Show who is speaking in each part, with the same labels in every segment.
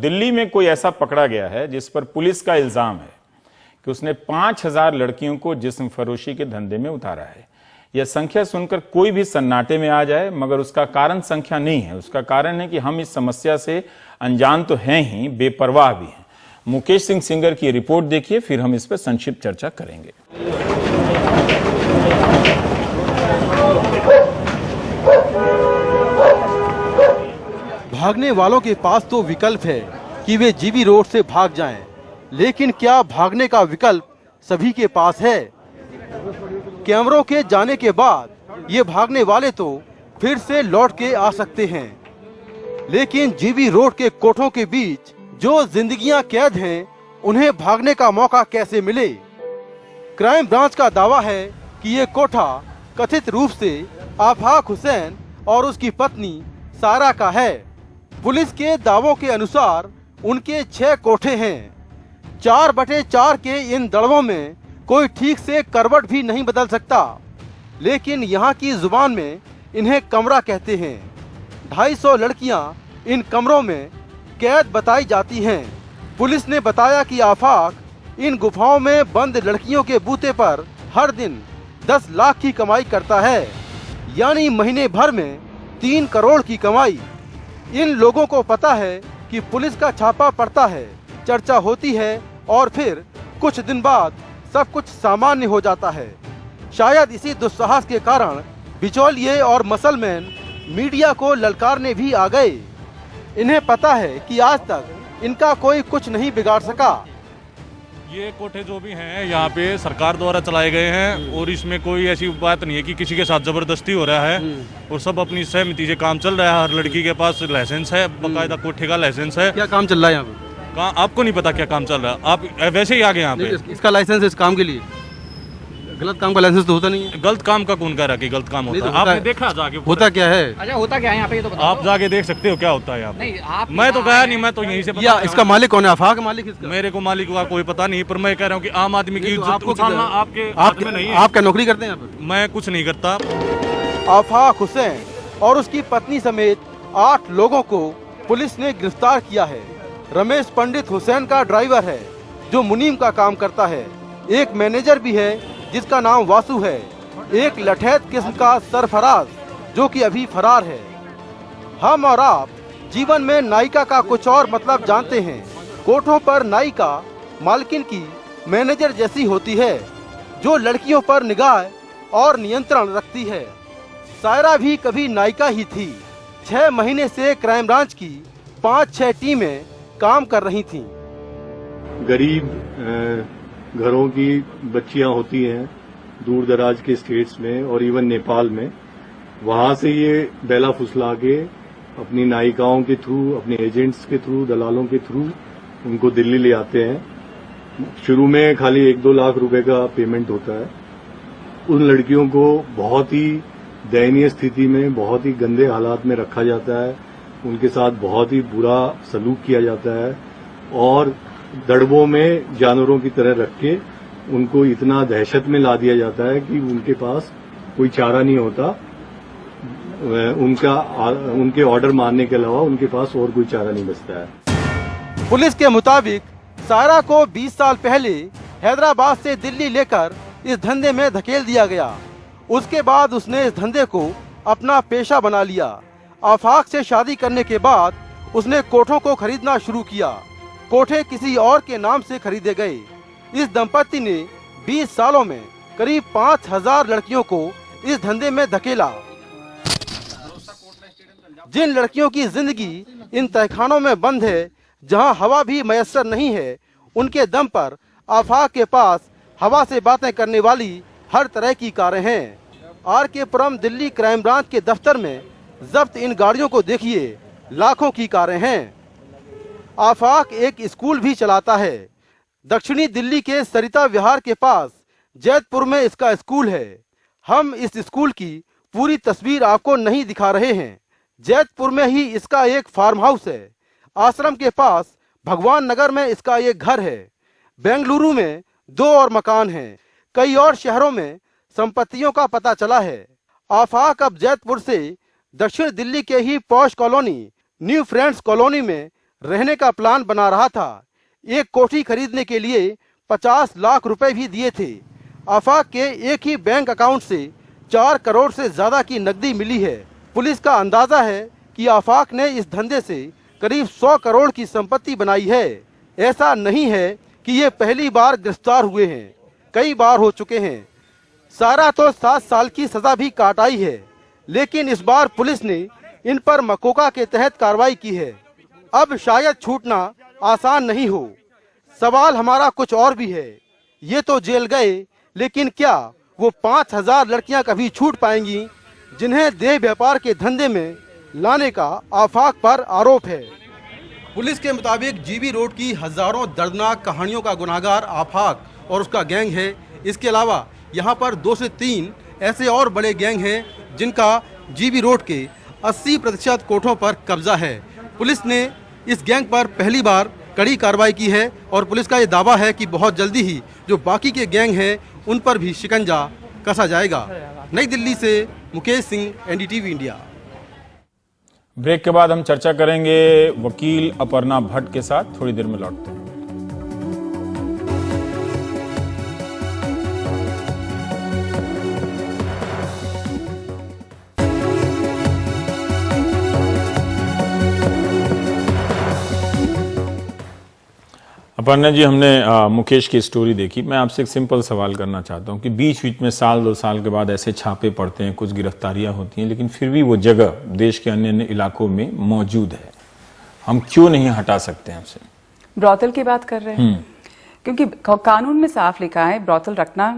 Speaker 1: दिल्ली में कोई ऐसा पकड़ा गया है जिस पर पुलिस का इल्जाम है कि उसने 5000 लड़कियों को जिस्म फरोशी के धंधे में उतारा है। यह संख्या सुनकर कोई भी सन्नाटे में आ जाए, मगर उसका कारण संख्या नहीं है। उसका कारण है कि हम इस समस्या से अनजान तो हैं ही, बेपरवाह भी हैं। मुकेश सिंह सिंगर की रिपोर्ट देखिए, फिर हम इस पर संक्षिप्त चर्चा करेंगे।
Speaker 2: भागने वालों के पास तो विकल्प है कि वे जीबी रोड से भाग जाएं, लेकिन क्या भागने का विकल्प सभी के पास है? कैमरों के जाने के बाद ये भागने वाले तो फिर से लौट के आ सकते हैं, लेकिन जीबी रोड के कोठों के बीच जो जिंदगियां कैद हैं, उन्हें भागने का मौका कैसे मिले? क्राइम ब्रांच का दावा है कि ये कोठा कथित रूप से आफाक हुसैन और उसकी पत्नी सारा का है। पुलिस के दावों के अनुसार उनके 6 कोठे हैं। 4/4 के इन दड़वों में कोई ठीक से करवट भी नहीं बदल सकता, लेकिन यहाँ की जुबान में इन्हें कमरा कहते हैं। 250 लड़कियाँ इन कमरों में कैद बताई जाती हैं। पुलिस ने बताया कि आफाक इन गुफाओं में बंद लड़कियों के बूते पर हर दिन 10 लाख की कमाई करता है, यानी महीने भर में 3 करोड़ की कमाई। इन लोगों को पता है कि पुलिस का छापा पड़ता है, चर्चा होती है और फिर कुछ दिन बाद सब कुछ सामान्य हो जाता है। शायद इसी दुस्साहस के कारण बिचौलिए और मसलमैन मीडिया को ललकारने भी आ गए। इन्हें पता है कि आज तक इनका कोई कुछ नहीं बिगाड़ सका।
Speaker 3: ये कोठे जो भी हैं यहाँ पे सरकार द्वारा चलाए गए हैं और इसमें कोई ऐसी बात नहीं है कि किसी के साथ जबरदस्ती हो रहा है और सब अपनी सहमति से काम चल रहा है। हर लड़की के पास लाइसेंस है, बाकायदा कोठे का लाइसेंस है।
Speaker 2: क्या काम चल रहा है यहाँ पे?
Speaker 3: कहाँ आपको नहीं पता क्या काम चल रहा है? आप वैसे ही आ गए यहाँ पे।
Speaker 2: इसका लाइसेंस है इस काम के लिए, गलत काम का लाइसेंस तो होता नहीं है।
Speaker 3: गलत काम का कौन कह रहा है कि गलत काम होता है? आपने देखा जाके
Speaker 2: होता क्या है?
Speaker 4: अच्छा होता क्या है यहाँ पे, ये तो बताओ।
Speaker 3: आप जाके देख सकते हो क्या होता है यहाँ पे।
Speaker 4: नहीं, आप
Speaker 3: मैं तो गया नहीं, मैं तो यहीं से
Speaker 2: या इसका मालिक कौन है? आफाक मालिक इसका?
Speaker 3: मेरे को मालिक का कोई पता नहीं, पर मैं कह रहा हूँ कि आम आदमी की इज्जत उछालना आपके हाथ में नहीं है।
Speaker 2: आप क्या नौकरी करते हैं यहाँ पे?
Speaker 3: मैं कुछ नहीं करता।
Speaker 2: आफाक हुसैन और उसकी पत्नी समेत 8 लोगों को पुलिस ने गिरफ्तार किया है। रमेश पंडित हुसैन का ड्राइवर है जो मुनीम का काम करता है। एक मैनेजर भी है जिसका नाम वासु है। एक लठैत किस्म का सरफराज जो कि अभी फरार है। हम और आप जीवन में नायिका का कुछ और मतलब जानते हैं। कोठों पर नायिका मालकिन की मैनेजर जैसी होती है जो लड़कियों पर निगाह और नियंत्रण रखती है। सायरा भी कभी नायिका ही थी। 6 महीने से क्राइम ब्रांच की 5-6 टीमें काम कर रही थीं।
Speaker 5: गरीब घरों की बच्चियां होती हैं दूर दराज के स्टेट्स में और इवन नेपाल में, वहां से ये बेला फुसला के अपनी नायिकाओं के थ्रू, अपने एजेंट्स के थ्रू, दलालों के थ्रू उनको दिल्ली ले आते हैं। शुरू में खाली 1-2 लाख रुपए का पेमेंट होता है। उन लड़कियों को बहुत ही दयनीय स्थिति में, बहुत ही गंदे हालात में रखा जाता है। उनके साथ बहुत ही बुरा सलूक किया जाता है और दड़बों में जानवरों की तरह रख के उनको इतना दहशत में ला दिया जाता है कि उनके पास कोई चारा नहीं होता। उनके ऑर्डर मानने के अलावा उनके पास और कोई चारा नहीं बचता है।
Speaker 2: पुलिस के मुताबिक सारा को 20 साल पहले हैदराबाद से दिल्ली लेकर इस धंधे में धकेल दिया गया। उसके बाद उसने इस धंधे को अपना पेशा बना लिया। आफाक से शादी करने के बाद उसने कोठों को खरीदना शुरू किया। कोठे किसी और के नाम से खरीदे गए। इस दंपति ने 20 सालों में करीब 5000 लड़कियों को इस धंधे में धकेला। जिन लड़कियों की जिंदगी इन तहखानों में बंद है, जहां हवा भी मयस्सर नहीं है, उनके दम पर आफाक के पास हवा से बातें करने वाली हर तरह की कारें हैं। RK पुरम दिल्ली क्राइम ब्रांच के दफ्तर में जब्त इन गाड़ियों को देखिए, लाखों की कारें हैं। आफाक एक स्कूल भी चलाता है। दक्षिणी दिल्ली के सरिता विहार के पास जैतपुर में इसका स्कूल है। हम इस स्कूल की पूरी तस्वीर आपको नहीं दिखा रहे हैं। जैतपुर में ही इसका एक फार्म हाउस है। आश्रम के पास भगवान नगर में इसका एक घर है। बेंगलुरु में 2 और मकान हैं। कई और शहरों में संपत्तियों का पता चला है। आफाक अब जैतपुर से दक्षिण दिल्ली के ही posh colony new friends colony में रहने का प्लान बना रहा था। एक कोठी खरीदने के लिए 50 लाख रुपए भी दिए थे। आफाक के एक ही बैंक अकाउंट से 4 करोड़ से ज्यादा की नकदी मिली है। पुलिस का अंदाजा है कि आफाक ने इस धंधे से करीब 100 करोड़ की संपत्ति बनाई है। ऐसा नहीं है कि ये पहली बार गिरफ्तार हुए हैं, कई बार हो चुके हैं। सारा तो 7 साल की सजा भी काट आई है, लेकिन इस बार पुलिस ने इन पर मकोका के तहत कार्रवाई की है। अब शायद छूटना आसान नहीं हो। सवाल हमारा कुछ और भी है। ये तो जेल गए, लेकिन क्या वो 5000 लड़कियां कभी छूट पाएंगी जिन्हें देह व्यापार के धंधे में लाने का आफाक पर आरोप है? पुलिस के मुताबिक जीबी रोड की हजारों दर्दनाक कहानियों का गुनाहगार आफाक और उसका गैंग है। इसके अलावा यहाँ पर 2 से 3 ऐसे और बड़े गैंग हैं जिनका जीबी रोड के 80% कोठों पर कब्जा है। पुलिस ने इस गैंग पर पहली बार कड़ी कार्रवाई की है और पुलिस का ये दावा है कि बहुत जल्दी ही जो बाकी के गैंग हैं उन पर भी शिकंजा कसा जाएगा। नई दिल्ली से Mukesh Singh, NDTV India.
Speaker 1: Break के बाद हम चर्चा करेंगे वकील अपर्णा भट्ट के साथ। थोड़ी देर में लौटते हैं। अपर्णा जी, हमने मुकेश की स्टोरी देखी। मैं आपसे एक सिंपल सवाल करना चाहता हूं कि बीच बीच में 1-2 साल के बाद ऐसे छापे पड़ते हैं, कुछ गिरफ्तारियां होती हैं, लेकिन फिर भी वो जगह देश के अन्य अन्य इलाकों में मौजूद है। हम क्यों नहीं हटा सकते हैं उसे?
Speaker 4: ब्रॉथल की बात कर रहे हैं, क्योंकि कानून में साफ लिखा है ब्रॉथल रखना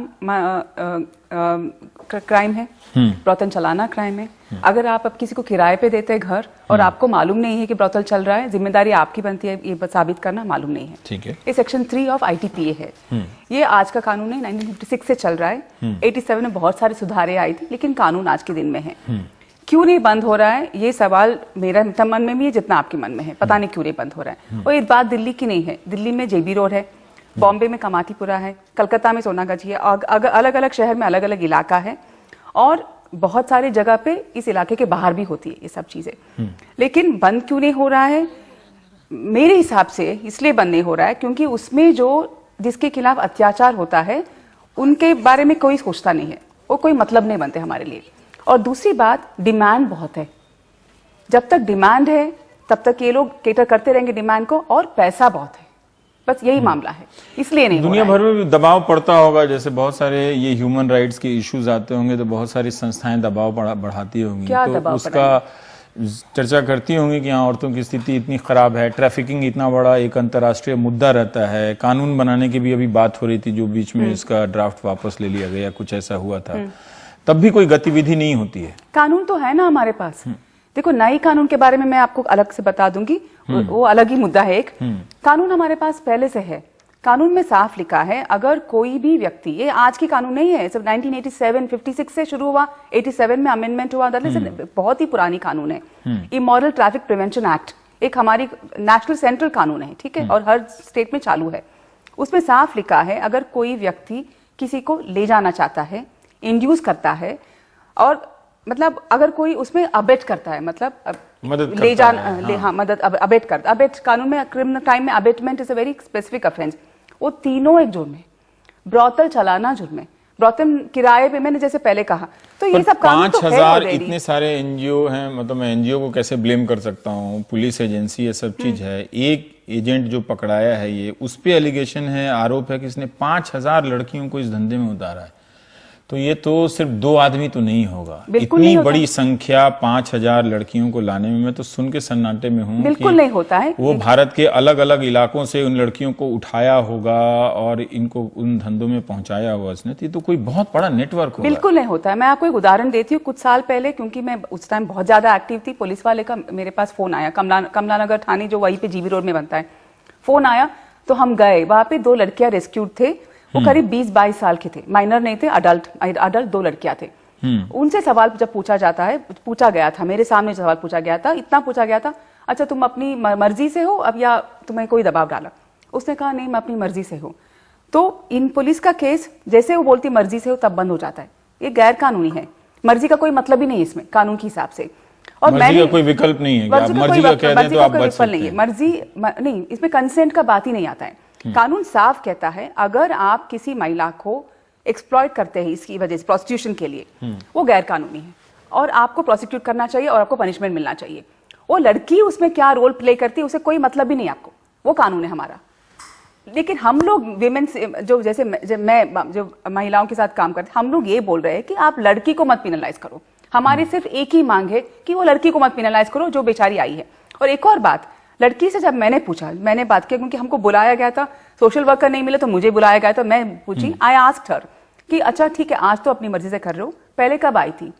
Speaker 4: क्राइम है, ब्रॉथल चलाना क्राइम है। अगर आप अब किसी को किराए पे देते हैं घर और आपको मालूम नहीं है कि ब्रॉथल चल रहा है, जिम्मेदारी आपकी बनती है ये साबित करना, मालूम नहीं है।
Speaker 1: ठीक है।
Speaker 4: ये सेक्शन 3 ऑफ ITPA है। ये आज का कानून है, 1956 से चल रहा है। 87 में बहुत सारे सुधारे आई थी, लेकिन कानून आज के दिन में है। क्यों नहीं बंद हो रहा है, ये सवाल मेरा मन में भी है जितना आपके मन में है। पता नहीं क्यों नहीं बंद हो रहा है। और ये बात दिल्ली की नहीं है। दिल्ली में JB रोड है, बॉम्बे में कमातीपुरा है, कलकत्ता में सोनागाछी है, अलग अलग शहर में अलग अलग इलाका है, और बहुत सारी जगह पे इस इलाके के बाहर भी होती है ये सब चीजें। लेकिन बंद क्यों नहीं हो रहा है? मेरे हिसाब से इसलिए बंद नहीं हो रहा है क्योंकि उसमें जो जिसके खिलाफ अत्याचार होता है उनके बारे में कोई सोचता नहीं है, वो कोई मतलब नहीं बनते हमारे लिए। और दूसरी बात, डिमांड बहुत है। जब तक डिमांड है तब तक ये लोग केटर करते रहेंगे डिमांड को, और पैसा बहुत है। बस यही मामला है, इसलिए नहीं।
Speaker 1: दुनिया भर में भी दबाव पड़ता होगा, जैसे बहुत सारे ये ह्यूमन राइट्स के इश्यूज आते होंगे तो बहुत सारी संस्थाएं दबाव बढ़ाती होंगी, तो उसका चर्चा करती होंगी कि यहाँ औरतों की स्थिति इतनी खराब है, ट्रैफिकिंग इतना बड़ा एक अंतर्राष्ट्रीय मुद्दा रहता है। कानून बनाने की भी अभी बात हो रही थी, जो बीच में इसका ड्राफ्ट वापस ले लिया गया, कुछ ऐसा हुआ था, तब भी कोई गतिविधि नहीं होती है।
Speaker 4: कानून तो है ना हमारे पास। देखो, नई कानून के बारे में मैं आपको अलग से बता दूंगी, वो अलग ही मुद्दा है एक। कानून हमारे पास पहले से है। कानून में साफ लिखा है, अगर कोई भी व्यक्ति, ये आज की कानून नहीं है, सिर्फ 1987 56 से शुरू हुआ, 87 में अमेंडमेंट हुआ, बहुत ही पुरानी कानून है। इमोरल ट्रैफिक प्रिवेंशन एक्ट एक हमारी नेशनल सेंट्रल कानून है, ठीक है, और हर स्टेट में चालू है। उसमें साफ लिखा है, अगर कोई व्यक्ति किसी को ले जाना चाहता है, इंड्यूस करता है, और मतलब अगर कोई उसमें अबेट करता है, मतलब
Speaker 1: मदद
Speaker 4: ले जाना, हाँ, मदद अबेट करता। अबेट कानून में, क्रिमिनल क्राइम में abetment is a very specific offence. वो तीनों एक जुर्म है। ब्रॉथल चलाना जुर्म है, ब्रॉथल किराए पे, मैंने जैसे पहले कहा, तो ये सब कानून तो है
Speaker 1: 5000
Speaker 4: already।
Speaker 1: इतने सारे NGO हैं, मतलब मैं NGO को कैसे ब्लेम कर सकता हूँ? पुलिस एजेंसी, ये सब चीज है। एक एजेंट जो पकड़ाया है, ये उस पे एलिगेशन है, आरोप है कि इसने 5000 लड़कियों को इस धंधे में उतारा है। तो ये तो सिर्फ 2 आदमी तो नहीं होगा, इतनी बड़ी संख्या 5000 लड़कियों को लाने में मैं तो सुन के सन्नाटे में हूँ।
Speaker 4: बिल्कुल नहीं होता है।
Speaker 1: वो भारत के अलग अलग इलाकों से उन लड़कियों को उठाया होगा और इनको उन धंधों में पहुंचाया होगा इसने, तो कोई बहुत बड़ा नेटवर्क होगा।
Speaker 4: बिल्कुल नहीं होता है। मैं आपको एक उदाहरण देती हूँ। कुछ साल पहले, क्योंकि मैं उस टाइम बहुत ज्यादा एक्टिव थी, पुलिस वाले का मेरे पास फोन आया, कमला नगर थाने जो वहीं पे JB रोड में बनता है, फोन आया, तो हम गए। वहां पे 2 लड़कियां रेस्क्यूड थे, वो करीब 20-22 साल के थे, माइनर नहीं थे, अडल्ट 2 लड़कियां थे। उनसे सवाल जब पूछा गया था, मेरे सामने सवाल पूछा गया था, इतना पूछा गया था, अच्छा तुम अपनी मर्जी से हो अब या तुम्हें कोई दबाव डाला? उसने कहा नहीं, मैं अपनी मर्जी से हूँ। तो इन पुलिस का केस, जैसे वो बोलती मर्जी से हो तब बंद हो जाता है। ये गैर कानूनी है। मर्जी का कोई मतलब ही नहीं इसमें कानून के हिसाब से। और
Speaker 1: मर्जी का कोई विकल्प नहीं है कि आप मर्जी का कह दें तो आप बच सकते हैं।
Speaker 4: मर्जी नहीं, इसमें कंसेंट का बात ही नहीं आता है। कानून साफ कहता है अगर आप किसी महिला को एक्सप्लॉइट करते हैं इसकी वजह से प्रोस्टिट्यूशन के लिए, वो गैर कानूनी है और आपको प्रोसिक्यूट करना चाहिए और आपको पनिशमेंट मिलना चाहिए। वो लड़की उसमें क्या रोल प्ले करती है उसे कोई मतलब भी नहीं आपको, वो कानून है हमारा। लेकिन हम लोग विमेन जो जैसे मैं जो महिलाओं के साथ काम करते हम लोग ये बोल रहे हैं कि आप लड़की को मत पिनलाइज करो। हमारी सिर्फ एक ही मांग है कि वो लड़की को मत पिनलाइज करो जो बेचारी आई है। और एक और बात, लड़की से जब मैंने पूछा, मैंने बात की क्योंकि हमको बुलाया गया था, सोशल वर्कर नहीं मिले तो मुझे बुलाया गया, तो मैं पूछी, आई आस्क्ड हर कि अच्छा ठीक है आज तो अपनी मर्जी से कर रहे हो, पहले कब आई थी?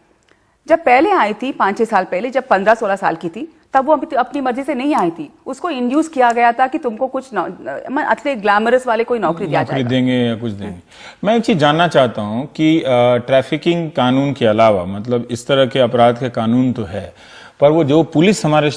Speaker 4: जब पहले आई थी 5-6 साल पहले, जब 15-16 साल की थी, तब वो अपनी मर्जी से नहीं आई थी। उसको इंड्यूस किया गया था कि तुमको कुछ अथले ग्लैमरस वाले कोई नौकरी दिया जाएगा,
Speaker 1: देंगे या कुछ देंगे। मैं एक चीज जानना चाहता हूं कि ट्रैफिकिंग कानून के अलावा मतलब इस तरह के अपराध के कानून तो है, पर वो जो पुलिस हमारे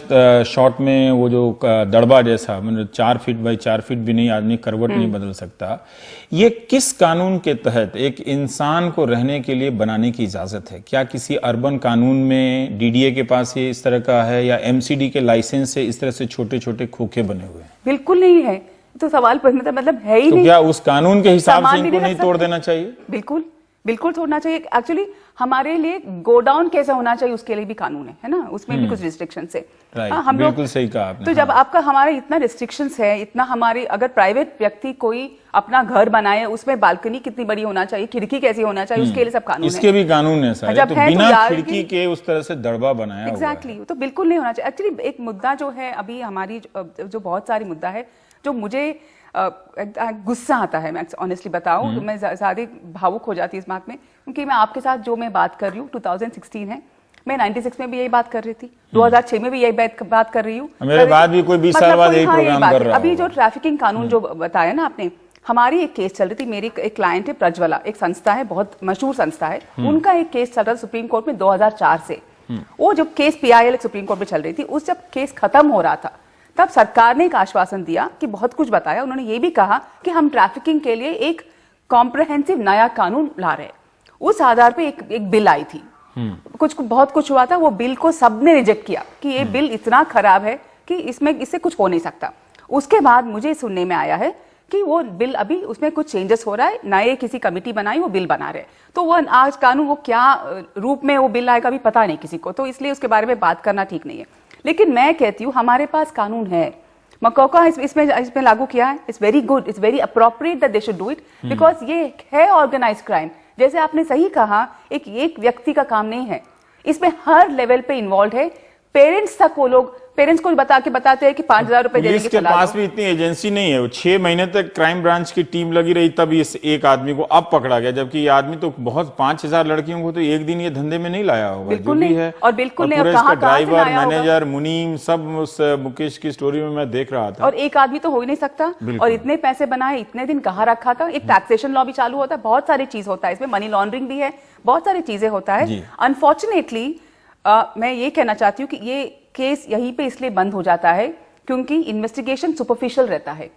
Speaker 1: शॉट में वो जो दड़बा जैसा मतलब 4 फीट बाई 4 फीट भी नहीं, आदमी करवट नहीं बदल सकता, ये किस कानून के तहत एक इंसान को रहने के लिए बनाने की इजाजत है? क्या किसी अर्बन कानून में डीडीए के पास ये इस तरह का है या एमसीडी के लाइसेंस से इस तरह से छोटे छोटे खोखे बने हुए हैं?
Speaker 4: बिल्कुल नहीं है, तो सवाल मतलब है ही
Speaker 1: तो
Speaker 4: नहीं।
Speaker 1: क्या उस कानून के हिसाब से
Speaker 4: सामान भी
Speaker 1: इनको नहीं
Speaker 4: रख
Speaker 1: तोड़
Speaker 4: सकते।
Speaker 1: देना चाहिए?
Speaker 4: बिल्कुल बिल्कुल तोड़ना चाहिए। एक्चुअली हमारे लिए गोडाउन कैसा होना चाहिए उसके लिए भी कानून है ना, उसमें भी कुछ रिस्ट्रिक्शंस है।
Speaker 1: राइट,
Speaker 4: हम लोग
Speaker 1: बिल्कुल सही कहा आपने।
Speaker 4: तो जब आपका हमारे इतना रिस्ट्रिक्शंस है, इतना हमारे अगर प्राइवेट व्यक्ति कोई अपना घर बनाए उसमें बालकनी कितनी बड़ी होना चाहिए, खिड़की कैसी होना चाहिए, उसके लिए सब कानून है।
Speaker 1: इसके भी कानून है सारे,
Speaker 4: जब
Speaker 1: तो
Speaker 4: है तो
Speaker 1: बिना
Speaker 4: यार
Speaker 1: खिड़की के उस तरह से दड़बा बनाया हुआ है।
Speaker 4: एग्जैक्टली, तो बिल्कुल नहीं होना चाहिए। एक्चुअली एक मुद्दा जो है अभी हमारी जो बहुत सारी मुद्दा है जो मुझे गुस्सा आता है, मैं ऑनेस्टली बताऊं तो मैं ज्यादा भावुक हो जाती इस बात में, क्योंकि मैं आपके साथ जो मैं बात कर रही हूँ 2016 है, मैं 96 में भी यही बात कर रही थी, 2006 में भी यही बात कर रही हूँ,
Speaker 1: मेरे बाद भी कोई 20 साल बाद यही प्रोग्राम कर रहा है।
Speaker 4: अभी जो ट्रैफिकिंग कानून जो बताया ना आपने, हमारी एक केस चल रही थी, मेरी एक क्लाइंट है प्रज्वला, एक संस्था है, बहुत मशहूर संस्था है, उनका एक केस चल रहा था सुप्रीम कोर्ट में 2004 से। वो जब केस PIL सुप्रीम कोर्ट में चल रही थी, उस जब केस खत्म हो रहा था तब सरकार ने एक आश्वासन दिया कि बहुत कुछ बताया, उन्होंने ये भी कहा कि हम ट्रैफिकिंग के लिए एक कॉम्प्रहेंसिव नया कानून ला रहे हैं। उस आधार पे एक बिल आई थी, बहुत कुछ हुआ था, वो बिल को सबने रिजेक्ट किया कि ये बिल इतना खराब है कि इससे कुछ हो नहीं सकता। उसके बाद मुझे सुनने में आया है कि वो बिल अभी उसमें कुछ चेंजेस हो रहा है, नए किसी कमिटी बनाई वो बिल बना रहे, तो वो आज कानून वो क्या रूप में वो बिल आएगा अभी पता नहीं किसी को, तो इसलिए उसके बारे में बात करना ठीक नहीं है। लेकिन मैं कहती हूँ हमारे पास कानून है, मकोका इसमें लागू किया है, it's very good, it's very appropriate that they should do it, because ये है ऑर्गेनाइज्ड क्राइम। जैसे आपने सही कहा, एक व्यक्ति का काम नहीं है, इसमें हर लेवल पे इन्वॉल्व है। पेरेंट्स तक वो लोग पेरेंट्स को बताते हैं कि 5,000 रुपए दे देंगे,
Speaker 1: के पास भी इतनी एजेंसी नहीं है, वो 6 महीने तक क्राइम ब्रांच की टीम लगी रही, तब इस एक आदमी को अब पकड़ा गया, जबकि ये आदमी तो बहुत 5,000 लड़कियों को तो एक दिन ये धंधे में नहीं लाया होगा।
Speaker 4: बिल्कुल
Speaker 1: जो भी
Speaker 4: नहीं,
Speaker 1: है
Speaker 4: और बिल्कुल नहीं,
Speaker 1: पूरा
Speaker 4: और कहाँ
Speaker 1: इसका
Speaker 4: से
Speaker 1: ड्राइवर,
Speaker 4: लाया होगा?
Speaker 1: मैनेजर, मुनीम सब उस मुकेश की स्टोरी में मैं देख रहा था।
Speaker 4: और एक आदमी तो हो ही नहीं सकता, और इतने पैसे बनाए, इतने दिन कहाँ रखा था, एक टैक्सेशन लॉ भी चालू होता है, बहुत सारी चीज होता है इसमें, मनी लॉन्ड्रिंग भी है, बहुत सारी चीजें होता है। अनफॉर्चुनेटली मैं ये कहना चाहती हूँ कि ये केस यहीं पे इसलिए बंद हो जाता है क्योंकि इन्वेस्टिगेशन सुपरफिशियल रहता है।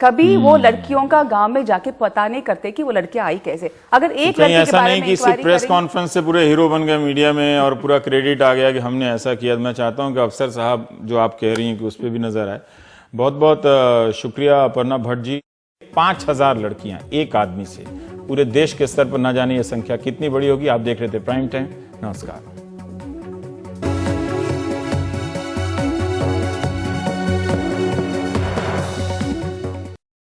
Speaker 4: कभी वो लड़कियों का गांव में जाके पता नहीं करते कि वो लड़कियां आई कैसे। अगर एक लड़की
Speaker 1: ऐसा नहीं कि सिर्फ प्रेस कॉन्फ्रेंस से पूरे हीरो बन गए मीडिया में और पूरा क्रेडिट आ गया कि हमने ऐसा किया। मैं चाहता हूं कि अफसर साहब जो आप कह रही हैं कि उस पर भी नजर आए। बहुत बहुत शुक्रिया अपर्णा भट्ट जी। 5,000 लड़कियां एक आदमी से, पूरे देश के स्तर पर ना जाने ये संख्या कितनी बड़ी होगी। आप देख रहे थे प्राइम टाइम। नमस्कार।